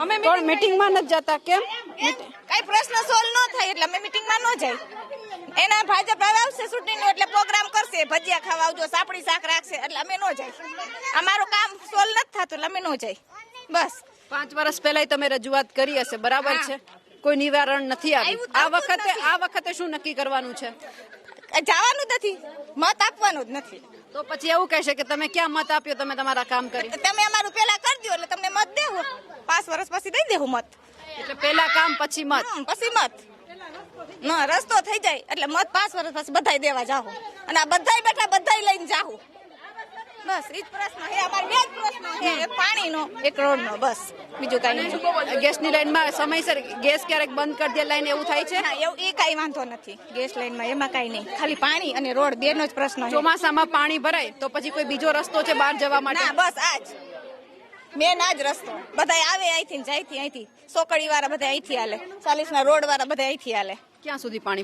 અમે મીટિંગમાં નથી જતા. કેમ? કઈ પ્રશ્ન સોલ્વ ન થાય એટલે અમે મીટિંગમાં ન જાય. એના ભાજપ આવશે ચૂંટણીનો એટલે પ્રોગ્રામ કરશે, ભજીયા ખાવા આવજો, સાપડી શાક રાખશે એટલે અમે ન જાય. અમારું કામ સોલ્વ નથી થતું એટલે અમે ન જાય. બસ 5 વર્ષ પહેલા તમે રજૂઆત કરી હશે, બરાબર છે? કોઈ નિવારણ નથી આવ્યું. આ વખતે શું નક્કી કરવાનું છે? જવાનું નથી, મત આપવાનું જ નથી. તો પછી એવું કહેશે કે તમે ક્યાં મત આપ્યો, તમે તમારા કામ કરી. તમે અમારું પેલા કરી દો એટલે તમને મત દેવું. 5 વર્ષ પછી દઈ દેવું મત. એટલે પેલા કામ પછી મત. પછી મત ના રસ્તો થઈ જાય એટલે મત 5 વર્ષ પછી બધાય દેવા જાહો. અને આ બધાય બેઠા બધાય લઈને જાહો. બસ ઈ જ પ્રશ્ન હે. અમારે બે જ પ્રશ્ન છે, એક પાણીનો, એક રોડનો. બસ બીજું કઈ નહીં. ગેસની લાઈનમાં સમયસર ગેસ ક્યારેક બંધ કરી દે લાઈન, એવું થાય છે? ના, એવું એ કઈ વાંધો નથી. ગેસ લાઈનમાં એમાં કઈ નહીં. ખાલી પાણી અને રોડ બેનો જ પ્રશ્ન છે. ચોમાસામાં પાણી ભરાય તો પછી કોઈ બીજો રસ્તો છે બહાર જવા માટે? ના, બસ આજ મેન આજ રસ્તો. બધાય આવે અહીંથી ને જાય અહીંથી. સોકડી વાળા બધા અહીંથી હાલે, 40 ના રોડ વાળા બધા અહીંથી હાલે. ક્યાં સુધી પાણી